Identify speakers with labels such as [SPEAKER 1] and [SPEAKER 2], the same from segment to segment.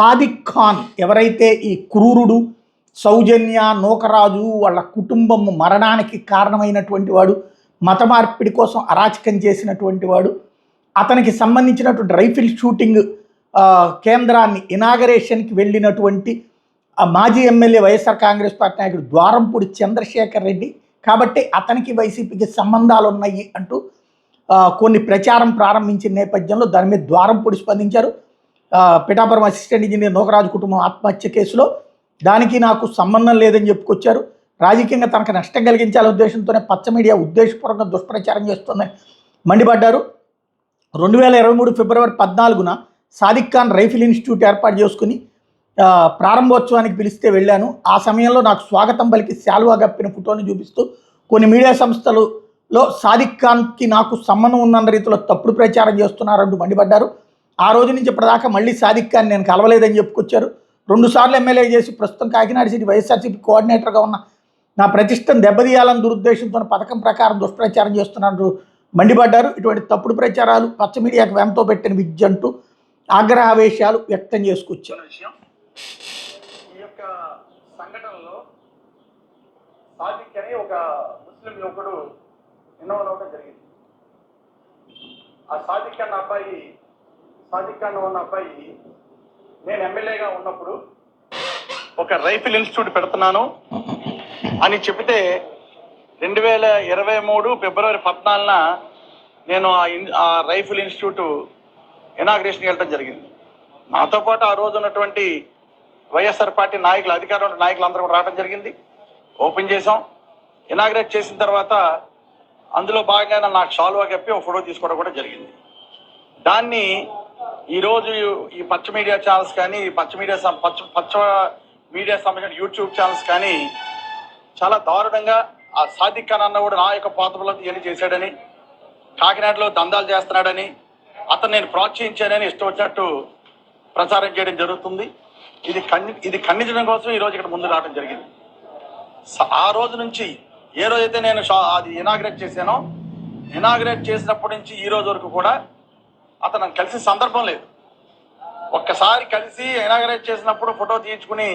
[SPEAKER 1] సాదిక్ ఖాన్ ఎవరైతే ఈ క్రూరుడు, సౌజన్య, నూకరాజు వాళ్ళ కుటుంబం మరణానికి కారణమైనటువంటి వాడు, మత మార్పిడి కోసం అరాచకం చేసినటువంటి వాడు, అతనికి సంబంధించినటువంటి రైఫిల్ షూటింగ్ కేంద్రాన్ని ఇనాగరేషన్కి వెళ్ళినటువంటి మాజీ ఎమ్మెల్యే వైఎస్ఆర్ కాంగ్రెస్ పార్టీ నాయకుడు ద్వారంపూడి చంద్రశేఖర్ రెడ్డి. కాబట్టి అతనికి వైసీపీకి సంబంధాలు ఉన్నాయి అంటూ కొన్ని ప్రచారం ప్రారంభించిన నేపథ్యంలో దాని మీద ద్వారంపూడి స్పందించారు. పిఠాపురం అసిస్టెంట్ ఇంజనీర్ నూకరాజు కుటుంబం ఆత్మహత్య కేసులో దానికి నాకు సంబంధం లేదని చెప్పుకొచ్చారు. రాజకీయంగా తనకు నష్టం కలిగించాలనే ఉద్దేశంతోనే పచ్చ మీడియా ఉద్దేశపూర్వకంగా దుష్ప్రచారం చేస్తుందని మండిపడ్డారు. 2023 ఫిబ్రవరి 14న సాదిక్ ఖాన్ రైఫిల్ ఇన్స్టిట్యూట్ ఏర్పాటు చేసుకుని ప్రారంభోత్సవానికి పిలిస్తే వెళ్ళాను. ఆ సమయంలో నాకు స్వాగతం పలికి శాలువా గప్పిన ఫోటోని చూపిస్తూ కొన్ని మీడియా సంస్థలలో సాదిక్ ఖాన్కి నాకు సంబంధం ఉందన్న రీతిలో తప్పుడు ప్రచారం చేస్తున్నారంటూ మండిపడ్డారు. ఆ రోజు నుంచి ఇప్పటిదాకా మళ్ళీ సాదిక్ ఖాన్ నేను కలవలేదని చెప్పుకొచ్చారు. 2 సార్లు ఎమ్మెల్యే చేసి ప్రస్తుతం కాకినాడ సిటీ వైఎస్ఆర్సీపీ కోఆర్డినేటర్గా ఉన్న నా ప్రతిష్టను దెబ్బతీయాలని దురుద్దేశంతో పథకం ప్రకారం దుష్ప్రచారం చేస్తున్నారు మండిపడ్డారు. ఇటువంటి తప్పుడు ప్రచారాలు పచ్చ మీడియాకు వెంతో పెట్టిన విద్య అంటూ ఆగ్రహావేశాలు వ్యక్తం చేసుకొచ్చారు.
[SPEAKER 2] ఈ యొక్క సంఘటనలో సాదిక్ అని ఒక ముస్లిం యువకుడు ఇన్వాల్వ్ అవ్వడం జరిగింది. ఆ సాదిక్ ఖాన్ ఉన్న అబ్బాయి నేను ఎమ్మెల్యేగా ఉన్నప్పుడు ఒక రైఫిల్ ఇన్స్టిట్యూట్ పెడుతున్నాను అని చెబితే 2023 ఫిబ్రవరి 14న నేను ఆ రైఫిల్ ఇన్స్టిట్యూట్ ఇనాగ్రేషన్కి వెళ్ళడం జరిగింది. నాతో పాటు ఆ రోజు ఉన్నటువంటి వైఎస్ఆర్ పార్టీ నాయకులు, అధికారంలో నాయకులు అందరూ కూడా రావడం జరిగింది. ఓపెన్ చేసాం. ఇనాగ్రేట్ చేసిన తర్వాత అందులో భాగంగా నాకు షాల్వా కప్పి ఒక ఫోటో తీసుకోవడం కూడా జరిగింది. దాన్ని ఈరోజు ఈ పచ్చ మీడియా ఛానల్స్ కానీ, పచ్చ మీడియా సంబంధించిన యూట్యూబ్ ఛానల్స్ కానీ చాలా దారుణంగా ఆ సాదిక్ ఖాన్ అన్న కూడా నా యొక్క పాత్రలో ఇవన్నీ చేశాడని, కాకినాడలో దందాలు చేస్తున్నాడని, అతను నేను ప్రోత్సహించానని ఇష్టం వచ్చినట్టు ప్రచారం చేయడం జరుగుతుంది. ఇది ఖండించడం కోసం ఈరోజు ఇక్కడ ముందు రావడం జరిగింది. ఆ రోజు నుంచి ఏ రోజైతే నేను అది ఇనాగ్రేట్ చేశానో, ఇనాగ్రేట్ చేసినప్పటి నుంచి ఈ రోజు వరకు కూడా అతను కలిసిన సందర్భం లేదు. ఒక్కసారి కలిసి ఇనాగ్రేట్ చేసినప్పుడు ఫోటో తీయించుకుని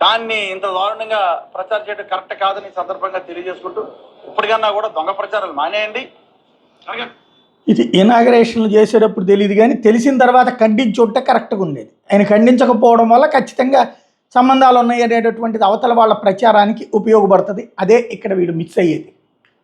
[SPEAKER 2] దాన్ని ఇంత దారుణంగా ప్రచారం చేయడం కరెక్ట్ కాదని సందర్భంగా తెలియజేసుకుంటూ ఇప్పటికన్నా కూడా దొంగ ప్రచారాలు మానేయండి.
[SPEAKER 1] ఇది ఇనాగరేషన్లు చేసేటప్పుడు తెలియదు కానీ తెలిసిన తర్వాత ఖండించి ఉంటే కరెక్ట్గా ఉండేది. ఆయన ఖండించకపోవడం వల్ల ఖచ్చితంగా సంబంధాలు ఉన్నాయి అనేటటువంటిది అవతల వాళ్ళ ప్రచారానికి ఉపయోగపడుతుంది. అదే ఇక్కడ వీడు మిస్ అయ్యేది.